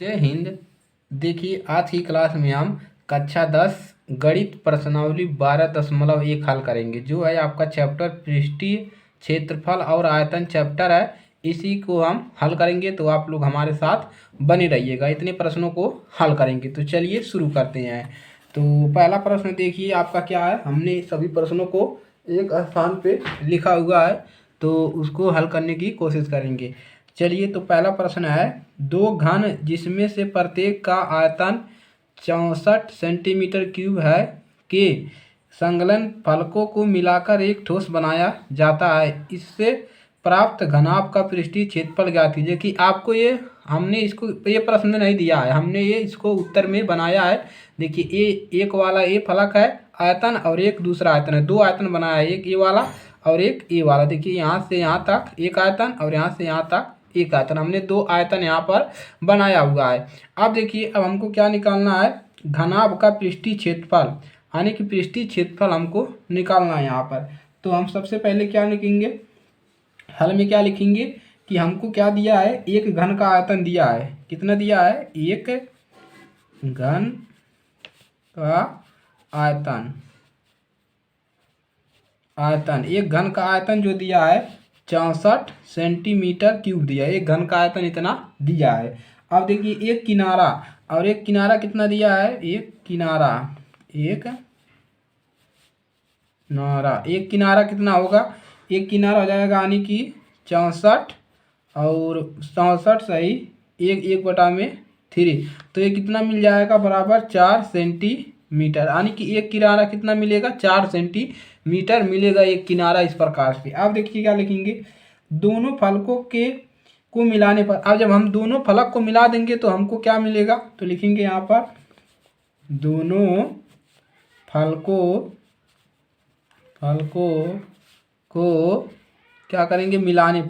जय हिंद। देखिए आज की क्लास में हम कक्षा 10 गणित प्रश्नावली 12.1 हल करेंगे, जो है आपका चैप्टर पृष्ठीय क्षेत्रफल और आयतन चैप्टर है। इसी को हम हल करेंगे, तो आप लोग हमारे साथ बने रहिएगा। इतने प्रश्नों को हल करेंगे, तो चलिए शुरू करते हैं। तो पहला प्रश्न देखिए आपका क्या है। हमने सभी प्रश्नों को एक स्थान पे लिखा हुआ है, तो उसको हल करने की कोशिश करेंगे। चलिए, तो पहला प्रश्न है, दो घन जिसमें से प्रत्येक का आयतन 64 सेंटीमीटर क्यूब है के संलग्न फलकों को मिलाकर एक ठोस बनाया जाता है। इससे प्राप्त घनाभ का पृष्ठीय क्षेत्रफल ज्ञात कीजिए। कि आपको हमने इसको ये प्रश्न में नहीं दिया है, हमने ये इसको उत्तर में बनाया है। देखिए, एक वाला ये फलक है आयतन और एक दूसरा आयतन है। दो आयतन बनाया है, एक ये वाला और एक ये वाला। देखिए, यहाँ से यहाँ तक एक आयतन और यहाँ से यहाँ तक एक आयतन। हमने दो आयतन यहाँ पर बनाया हुआ है। अब देखिए, अब हमको क्या निकालना है, घनाभ का पृष्ठीय क्षेत्रफल, यानी कि पृष्ठीय क्षेत्रफल हमको निकालना है यहाँ पर। तो हम सबसे पहले क्या लिखेंगे, हल में क्या लिखेंगे कि हमको क्या दिया है, एक घन का आयतन दिया है। कितना दिया है, एक घन का आयतन। एक घन का आयतन जो दिया है 64 सेंटीमीटर क्यूब दिया है। एक घन का आयतन इतना दिया है। अब देखिए, एक किनारा और एक किनारा कितना दिया है, एक किनारा कितना होगा, एक किनारा हो जाएगा यानी कि 64 और 64 सही एक बटा में 3। तो ये कितना मिल जाएगा, बराबर 4 सेंटीमीटर। यानी कि एक किनारा कितना मिलेगा, 4 सेंटीमीटर मिलेगा एक किनारा। इस प्रकार से आप देखिए क्या लिखेंगे, दोनों फलकों को मिलाने पर। अब जब हम दोनों फलक को मिला देंगे तो हमको क्या मिलेगा, तो लिखेंगे यहाँ पर दोनों फलकों को क्या करेंगे, मिलाने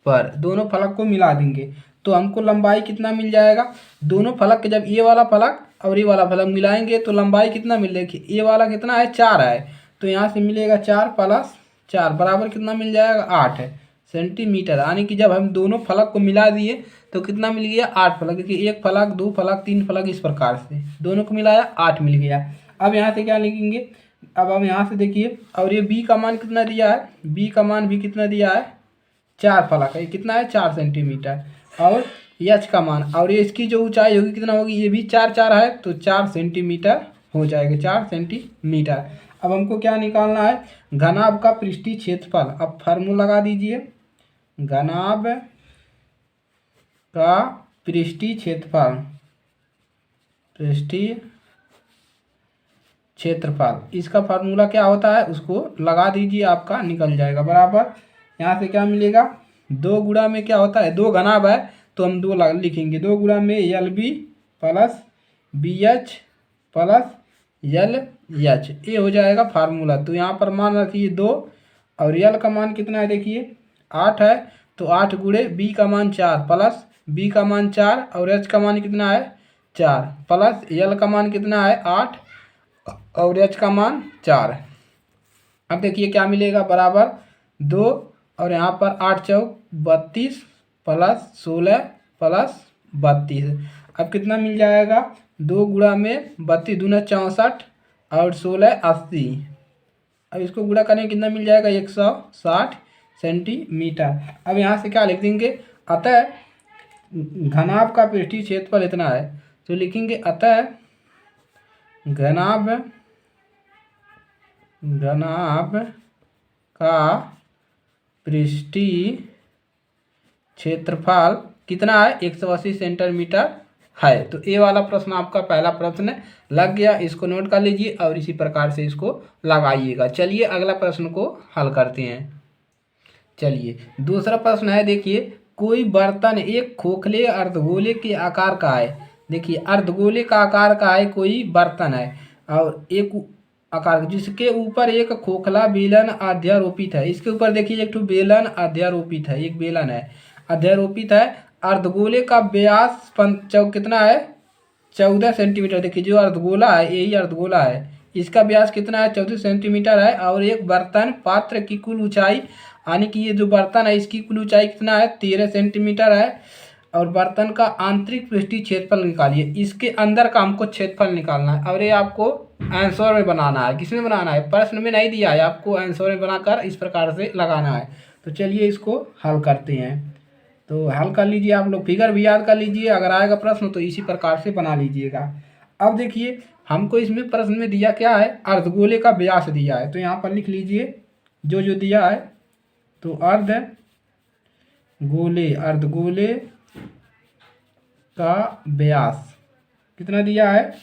पर दोनों फलक को मिला देंगे तो हमको लंबाई कितना मिल जाएगा। दोनों फलक के जब ये वाला फलक और ये वाला फलक मिलाएंगे तो लंबाई कितना मिलेगी, ये वाला कितना है, 4 है। तो यहाँ से मिलेगा 4 + 4 बराबर कितना मिल जाएगा, 8 सेंटीमीटर। यानी कि जब हम दोनों फलक को मिला दिए तो कितना मिल गया, 8 फलक। क्योंकि एक फलक, दो फलक, तीन फलक, इस प्रकार से दोनों को मिलाया 8 मिल गया। अब यहाँ से क्या लिखेंगे, अब हम यहाँ से देखिए, और ये बी का मान कितना दिया है, बी का मान भी कितना दिया है, 4 फलक है, कितना है, 4 सेंटीमीटर। और एच का मान, और ये इसकी जो ऊंचाई होगी कितना होगी, ये भी 4 है तो 4 सेंटीमीटर हो जाएगा, 4 सेंटीमीटर। अब हमको क्या निकालना है, घनाभ का पृष्ठीय क्षेत्रफल। अब फार्मूला लगा दीजिए, घनाभ का पृष्ठीय क्षेत्रफल, इसका फार्मूला क्या होता है उसको लगा दीजिए, आपका निकल जाएगा। बराबर यहाँ से क्या मिलेगा, 2 गुणा में क्या होता है, 2 घनाभ है तो हम 2 लिखेंगे। 2 गुणा में LB + BH + LH, ये हो जाएगा फार्मूला। तो यहाँ पर मान रखिए 2 और L का मान कितना है, देखिए 8 है। तो 8 गुणे B का मान 4 + B का मान 4 और H का मान कितना है, 4 + L का मान कितना है, 8 और H का मान 4। अब देखिए क्या मिलेगा, बराबर 2 और यहाँ पर 8 चौक 32 + 16 + 32। अब कितना मिल जाएगा, 2 गुणा में 32 दूना 64 और 16 80। अब इसको गुणा करने में कितना मिल जाएगा, 160 सेंटीमीटर। अब यहाँ से क्या लिख देंगे, अतः घनाभ का पृष्ठीय क्षेत्रफल इतना है। तो लिखेंगे अतः घनाभ का पृष्ठीय क्षेत्रफल कितना है, 180 सेंटीमीटर है। तो ये वाला प्रश्न आपका पहला प्रश्न लग गया, इसको नोट कर लीजिए और इसी प्रकार से इसको लगाइएगा। चलिए अगला प्रश्न को हल करते हैं। चलिए दूसरा प्रश्न है, देखिए कोई बर्तन एक खोखले अर्धगोले के आकार का है। देखिए अर्धगोले का आकार का है कोई बर्तन है और एक आकार जिसके ऊपर एक खोखला बेलन अध्यारोपित है। इसके ऊपर देखिए एक बेलन अध्यारोपित है, एक बेलन है अध्यारोपित है। अर्धगोले का व्यास कितना है, 14 सेंटीमीटर। देखिए जो अर्धगोला है, यही अर्धगोला है, इसका व्यास कितना है, 14 सेंटीमीटर है। और एक बर्तन पात्र की कुल ऊंचाई यानी कि ये जो बर्तन है इसकी कुल ऊंचाई कितना है, 13 सेंटीमीटर है। और बर्तन का आंतरिक पृष्ठीय क्षेत्रफल निकालिए। इसके अंदर का हमको क्षेत्रफल निकालना है और ये आपको आंसर में बनाना है। किसमें बनाना है, प्रश्न में नहीं दिया है आपको, आंसर में बनाकर इस प्रकार से लगाना है। तो चलिए इसको हल करते हैं। तो हल कर लीजिए, आप लोग फिगर भी याद कर लीजिए, अगर आएगा प्रश्न तो इसी प्रकार से बना लीजिएगा। अब देखिए हमको इसमें प्रश्न में दिया क्या है, अर्धगोले का व्यास दिया है। तो यहाँ पर लिख लीजिए जो जो दिया है। तो अर्धगोले का व्यास कितना दिया है,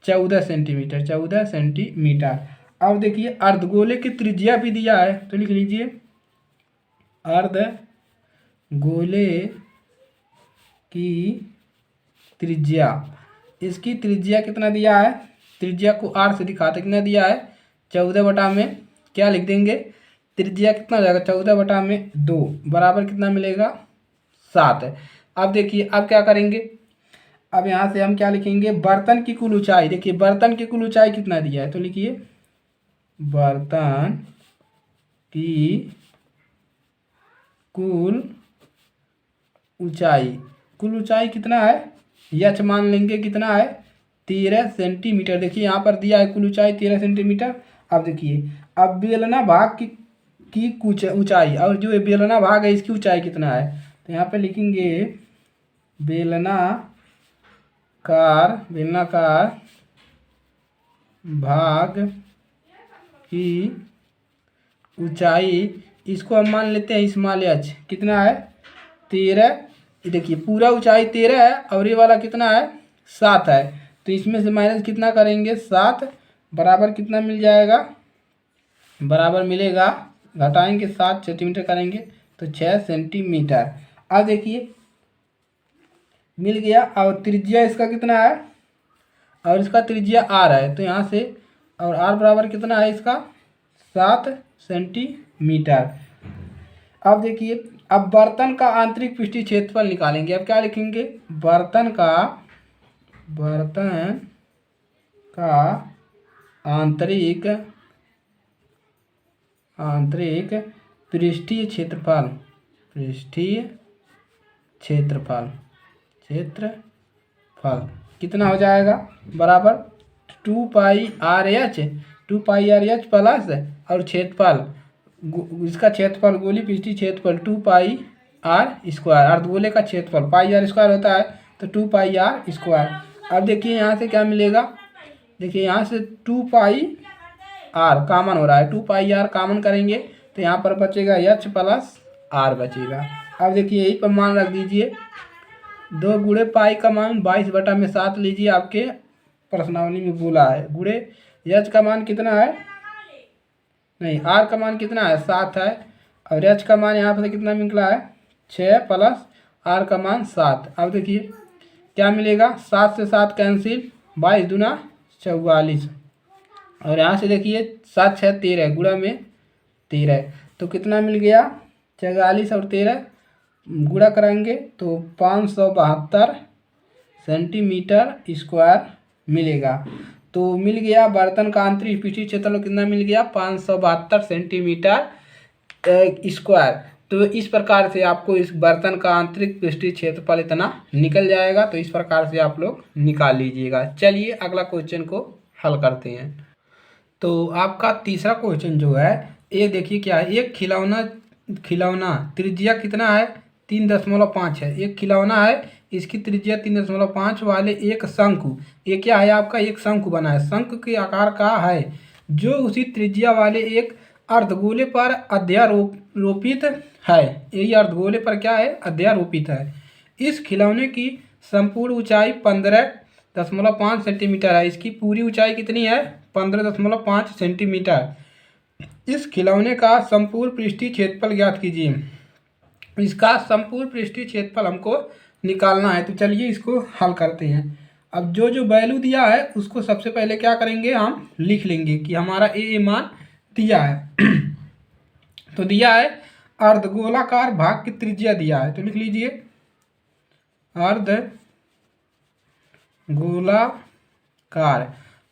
14 सेंटीमीटर, 14 सेंटीमीटर। अब देखिए अर्धगोले की त्रिज्या भी दिया है। तो लिख लीजिए अर्धगोले की त्रिज्या, इसकी त्रिज्या कितना दिया है, त्रिज्या को आर से दिखाते, कितना दिया है 14 बटा में क्या लिख देंगे, त्रिज्या कितना हो जाएगा 14 बटा में 2 बराबर कितना मिलेगा 7 है। अब देखिए अब क्या करेंगे, अब यहाँ से हम क्या लिखेंगे, बर्तन की कुल ऊंचाई। देखिए बर्तन की कुल ऊंचाई कितना दिया है, तो लिखिए बर्तन की कुल ऊंचाई कितना है, यच मान लेंगे कितना है 13 सेंटीमीटर। देखिए यहाँ पर दिया है कुल ऊंचाई 13 सेंटीमीटर। अब देखिए अब बेलना भाग की ऊंचाई, और जो बेलना भाग है इसकी ऊंचाई कितना है, तो यहाँ पे लिखेंगे बेलनाकार भाग की ऊंचाई, इसको हम मान लेते हैं स्मॉल एच, कितना है 13। देखिए पूरा ऊंचाई 13 है और ये वाला कितना है 7 है। तो इसमें से माइनस कितना करेंगे 7 बराबर कितना मिल जाएगा, बराबर मिलेगा, घटाएंगे 7 सेंटीमीटर करेंगे तो 6 सेंटीमीटर। अब देखिए मिल गया। और त्रिज्या इसका कितना है, और इसका त्रिज्या आर है। तो यहाँ से और आर बराबर कितना है इसका 7 सेंटीमीटर। अब देखिए अब बर्तन का आंतरिक पृष्ठीय क्षेत्रफल निकालेंगे। अब क्या लिखेंगे, बर्तन का आंतरिक पृष्ठीय क्षेत्रफल कितना हो जाएगा, बराबर 2πr/h प्लस और क्षेत्रफल, इसका क्षेत्रफल गोली पृष्ठीय क्षेत्रफल 2πr²। अर्धगोले का क्षेत्रफल πr² होता है तो 2πr²। अब देखिए यहाँ से क्या मिलेगा, देखिए यहाँ से 2πr कॉमन हो रहा है, 2πr कॉमन करेंगे तो यहाँ पर बचेगा h प्लस r बचेगा। अब देखिए यही पर मान रख दीजिए, 2 गुणे पाई का मान 22 बटा में 7 लीजिए, आपके प्रश्नावली में बोला है। गुणे h का मान कितना है, नहीं r का मान कितना है 7 है, और h का मान यहाँ पर कितना निकला है 6 प्लस r का मान 7। अब देखिए क्या मिलेगा, 7 से 7 कैंसिल, 22 दूना 44, और यहाँ से देखिए 7 6 13 गुणा में 13, तो कितना मिल गया 44 और 13 गुणा करेंगे तो 572 सेंटीमीटर स्क्वायर मिलेगा। तो मिल गया बर्तन का आंतरिक पृष्ठीय क्षेत्रफल कितना मिल गया 572 सेंटीमीटर स्क्वायर। तो इस प्रकार से आपको इस बर्तन का आंतरिक पृष्ठीय क्षेत्रफल इतना निकल जाएगा। तो इस प्रकार से आप लोग निकाल लीजिएगा। चलिए अगला क्वेश्चन को हल करते हैं। तो आपका तीसरा क्वेश्चन जो है ये देखिए क्या है, एक खिलौना त्रिज्या कितना है 3.5 है। एक खिलौना है, इसकी त्रिज्या 3.5 वाले एक शंकु, ये क्या है आपका एक शंकु बना है, शंकु के आकार का है, जो उसी त्रिज्या वाले एक अर्धगोले पर अध्यारोपित है। यही अर्धगोले पर क्या है अध्यारोपित है। इस खिलौने की संपूर्ण ऊंचाई 15.5 सेंटीमीटर है। इसकी पूरी ऊंचाई कितनी है 15.5 सेंटीमीटर। इस खिलौने का संपूर्ण पृष्ठीय क्षेत्रफल ज्ञात कीजिए। इसका संपूर्ण पृष्ठीय क्षेत्रफल हमको निकालना है। तो चलिए इसको हल करते हैं। अब जो जो वैल्यू दिया है उसको सबसे पहले क्या करेंगे, हम लिख लेंगे कि हमारा ए मान दिया है। तो दिया है अर्धगोलाकार भाग की त्रिज्या दिया है, तो लिख लीजिए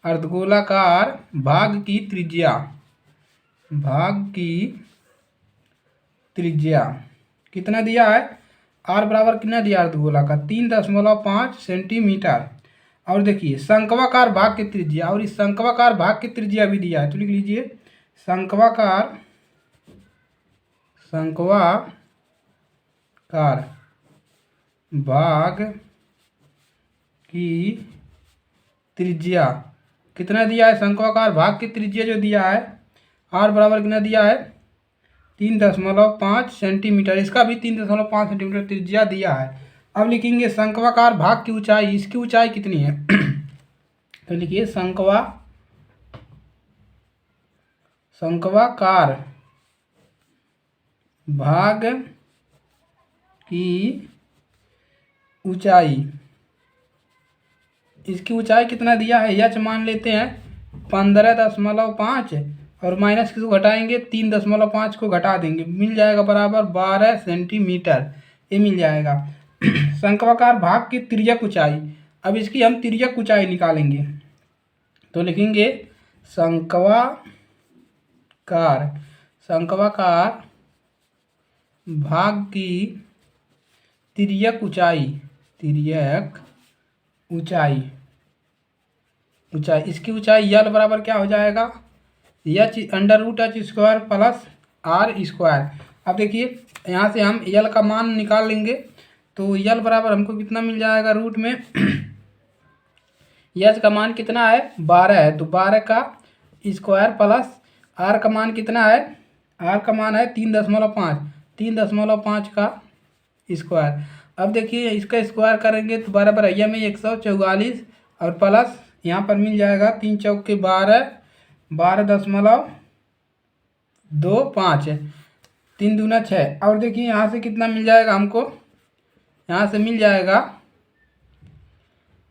अर्धगोलाकार भाग की त्रिज्या कितना दिया है, आर बराबर कितना दिया अर्धगोला का 3.5 सेंटीमीटर। और देखिए शंक्वाकार भाग की त्रिज्या, और इस शंक्वाकार भाग की त्रिज्या भी दिया है, तो लिख लीजिए शंक्वाकार भाग की त्रिज्या कितना दिया है, शंक्वाकार भाग की त्रिज्या जो दिया है आर बराबर कितना दिया है 3.5 सेंटीमीटर, इसका भी 3.5 सेंटीमीटर त्रिज्या दिया है। अब लिखेंगे शंक्वाकार भाग की ऊंचाई, इसकी ऊंचाई कितनी है तो लिखिए शंक्वाकार भाग की ऊंचाई, इसकी ऊंचाई कितना दिया है, यच मान लेते हैं 15.5 और माइनस किसको घटाएंगे 3.5 को घटा देंगे, मिल जाएगा बराबर 12 सेंटीमीटर, ये मिल जाएगा। शंक्वाकार भाग की तिर्यक ऊंचाई, अब इसकी हम तिर्यक ऊंचाई निकालेंगे, तो लिखेंगे शंक्वाकार भाग की तिर्यक ऊंचाई, इसकी ऊंचाई यल बराबर क्या हो जाएगा, H under root H square plus R square. अब देखिए यहाँ से हम यल का मान निकाल लेंगे, तो यल बराबर हमको कितना मिल जाएगा रूट में एच का मान कितना है 12 है, तो 12 का स्क्वायर प्लस आर का मान कितना है, आर का मान है 3.5 का स्क्वायर। अब देखिए इसका स्क्वायर करेंगे तो बराबर है में 144 और प्लस यहाँ पर मिल जाएगा 3 चौक के 12.25 3 दूना 6। और देखिए यहाँ से कितना मिल जाएगा हमको, यहाँ से मिल जाएगा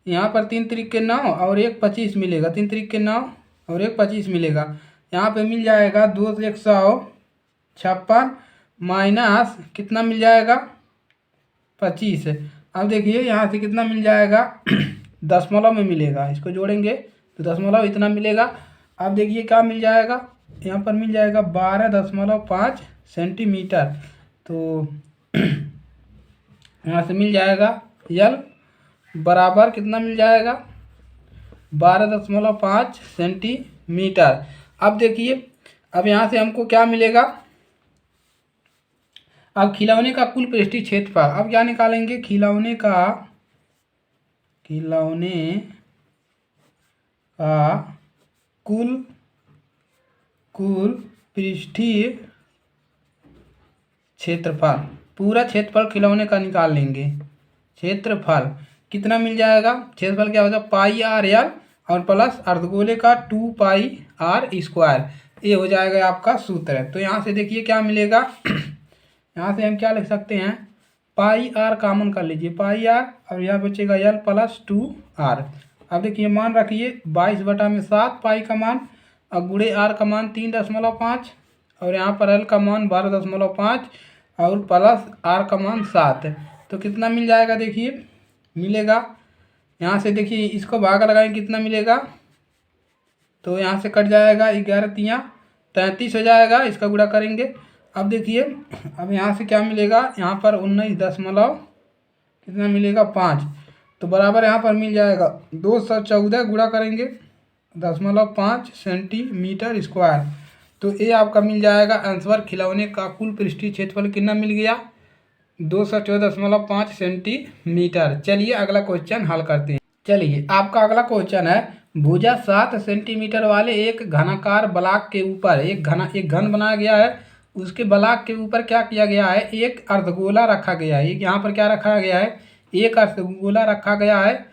यहाँ पर 3 त्रिक के 9 और 1 25 मिलेगा, 3 त्रिक के 9 और 1 25 मिलेगा, यहाँ पे मिल जाएगा 2 से 156 माइनस कितना मिल जाएगा 25। अब देखिए यहाँ से कितना मिल जाएगा दशमलव में मिलेगा, इसको जोड़ेंगे तो दशमलव इतना मिलेगा। अब देखिए क्या मिल जाएगा, यहाँ पर मिल जाएगा 12.5 सेंटीमीटर, तो यहाँ से मिल जाएगा यल बराबर कितना मिल जाएगा 12.5 सेंटीमीटर। अब देखिए अब यहाँ से हमको क्या मिलेगा, अब खिलौने का कुल पृष्ठीय क्षेत्रफल, अब क्या निकालेंगे खिलौने का कुल पृष्ठीय क्षेत्रफल, पूरा क्षेत्रफल खिलौने का निकाल लेंगे। क्षेत्रफल कितना मिल जाएगा, क्षेत्रफल क्या होगा पाई आर यल और प्लस अर्धगोले का 2 पाई आर स्क्वायर, ये हो जाएगा आपका सूत्र। तो यहाँ से देखिए क्या मिलेगा यहाँ से हम क्या लिख सकते हैं पाई आर कॉमन कर लीजिए, पाई आर और यहाँ बचेगा यल प्लस 2 आर। अब देखिए मान रखिए 22/7 पाई का मान और गुणे आर का मान 3.5 और यहाँ पर एल का मान 12.5 और प्लस आर का मान 7, तो कितना मिल जाएगा देखिए मिलेगा, यहाँ से देखिए इसको भाग लगाएंगे कितना मिलेगा, तो यहाँ से कट जाएगा 11 तियाँ 33 हो जाएगा, इसका गुणा करेंगे। अब देखिए अब यहाँ से क्या मिलेगा, यहाँ पर 19 दशमलव कितना मिलेगा 5, तो बराबर यहाँ पर मिल जाएगा 214 गुणा करेंगे 0.5 सेंटीमीटर स्क्वायर, तो ये आपका मिल जाएगा आंसर। खिलौने का कुल पृष्ठीय क्षेत्रफल कितना मिल गया 214.5 सेंटीमीटर। चलिए अगला क्वेश्चन हल करते हैं। चलिए आपका अगला क्वेश्चन है भुजा 7 सेंटीमीटर वाले एक घनाकार ब्लॉक के ऊपर एक घन बनाया गया है, उसके ब्लॉक के ऊपर क्या किया गया है एक अर्धगोला रखा गया है, यहाँ पर क्या रखा गया है एक अर्धगोला रखा गया है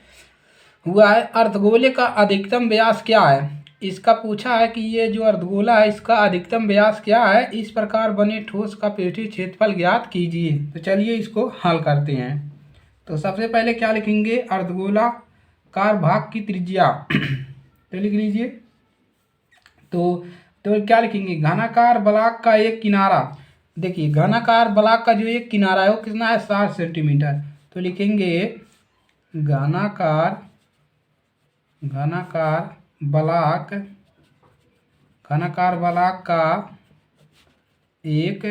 हुआ है। अर्धगोले का अधिकतम व्यास क्या है, इसका पूछा है कि ये जो अर्धगोला है इसका अधिकतम व्यास क्या है, इस प्रकार बने ठोस का पृष्ठीय क्षेत्रफल ज्ञात कीजिए। तो चलिए इसको हल करते हैं। तो सबसे पहले क्या लिखेंगे अर्धगोलाकार भाग की त्रिज्या तो लिख लीजिए, तो क्या लिखेंगे घनाकार ब्लॉक का एक किनारा, देखिए घनाकार ब्लॉक का जो एक किनारा है वो कितना है 60 सेंटीमीटर, तो लिखेंगे घनाकार ब्लॉक का एक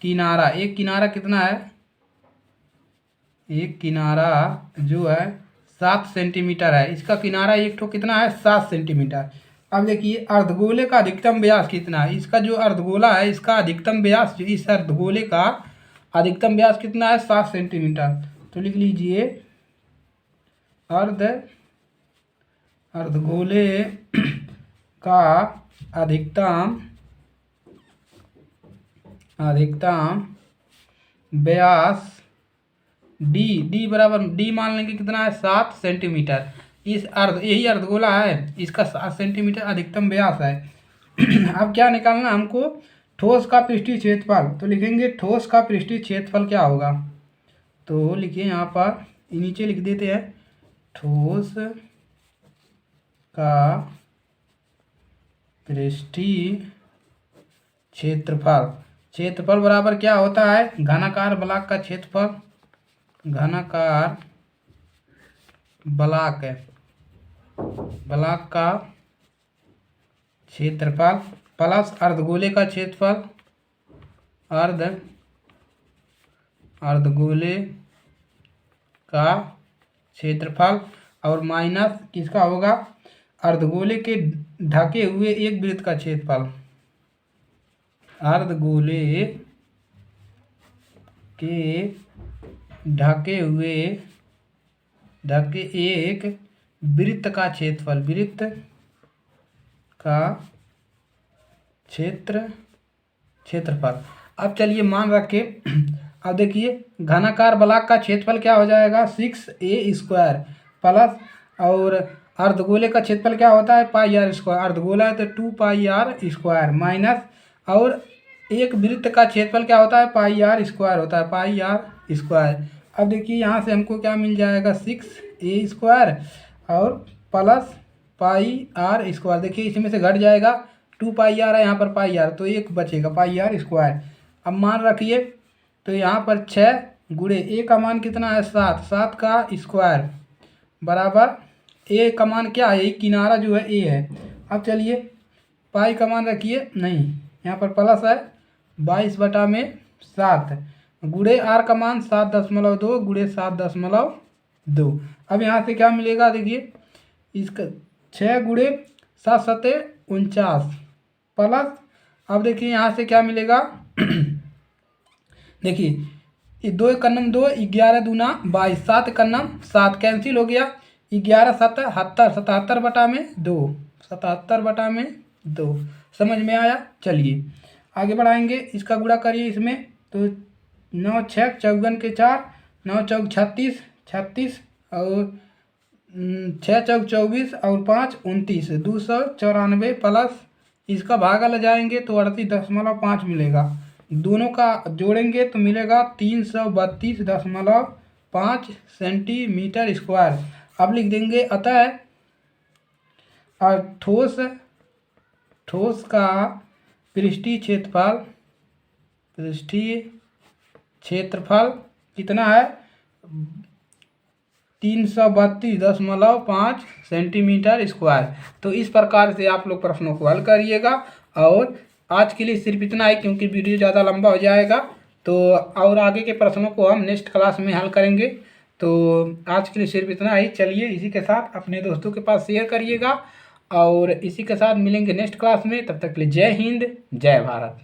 किनारा, एक किनारा कितना है, एक किनारा जो है 7 सेंटीमीटर है। इसका किनारा एक ठो कितना है, 7 सेंटीमीटर। अब देखिए अर्धगोले का अधिकतम व्यास कितना है, इसका जो अर्धगोला है इसका अधिकतम व्यास, जो इस अर्धगोले का अधिकतम व्यास कितना है, 7 सेंटीमीटर। तो लिख लीजिए अर्धगोले का अधिकतम व्यास डी बराबर, डी मान लेंगे कितना है, 7 सेंटीमीटर। यही अर्धगोला है, इसका 7 सेंटीमीटर अधिकतम व्यास है। अब क्या निकालना हमको, ठोस का पृष्ठीय क्षेत्रफल। तो लिखेंगे ठोस का पृष्ठीय क्षेत्रफल क्या होगा, तो लिखिए यहाँ पर नीचे लिख देते हैं, ठोस का पृष्ठीय क्षेत्रफल बराबर क्या होता है, घनाकार ब्लॉक का क्षेत्रफल, घनाकार ब्लॉक का क्षेत्रफल प्लस अर्धगोले का क्षेत्रफल, अर्धगोले का क्षेत्रफल, और माइनस किसका होगा, अर्धगोले के ढके हुए एक वृत्त का क्षेत्रफल, अर्धगोले के ढके एक वृत्त का क्षेत्रफल, वृत्त का क्षेत्रफल। अब चलिए मान रखे, अब देखिए घनाकार ब्लॉक का क्षेत्रफल क्या हो जाएगा, 6a² प्लस, और अर्धगोले का क्षेत्रफल क्या होता है, πr², अर्धगोला है तो 2πr² माइनस, और एक वृत्त का क्षेत्रफल क्या होता है, πr² होता है, πr²। अब देखिए यहाँ से हमको क्या मिल जाएगा, 6a² और प्लस πr²। देखिए इसमें से घट जाएगा, 2πr है यहाँ पर πr, तो एक बचेगा πr²। अब मान रखिए तो यहाँ पर 6 गुणे a का मान कितना है, 7, 7 का स्क्वायर बराबर a का मान क्या है, किनारा जो है a है। अब चलिए पाई का मान रखिए, नहीं यहाँ पर प्लस है, 22/7 गुणे r का मान 7.2 गुणे 7.2। अब यहाँ से क्या मिलेगा, देखिए इसका 6 गुणे 7 सत्ते 49 प्लस, अब देखिए यहाँ से क्या मिलेगा, देखिए 2 एक कन्नम 2, 11 दूना 22, 7 कन्नम 7 कैंसिल हो गया, 11 7 77, 77/2, 77/2। समझ में आया। चलिए आगे बढ़ाएंगे, इसका गुणा करिए इसमें, तो 9 6 54 के 4, 9 चौक 36, 36 और 6 चौक 24 और 5 29, 294 प्लस इसका भागा ले जाएंगे तो 38.5 मिलेगा। दोनों का जोड़ेंगे तो मिलेगा 332.5 सेंटीमीटर स्क्वायर। अब लिख देंगे अतः ठोस का पृष्ठीय क्षेत्रफल कितना है, 332.5 सेंटीमीटर स्क्वायर। तो इस प्रकार से आप लोग प्रश्नों को हल करिएगा। और आज के लिए सिर्फ इतना ही, क्योंकि वीडियो ज़्यादा लंबा हो जाएगा, तो और आगे के प्रश्नों को हम नेक्स्ट क्लास में हल करेंगे। तो आज के लिए सिर्फ इतना ही। चलिए इसी के साथ अपने दोस्तों के पास शेयर करिएगा, और इसी के साथ मिलेंगे नेक्स्ट क्लास में। तब तक के लिए जय हिंद, जय भारत।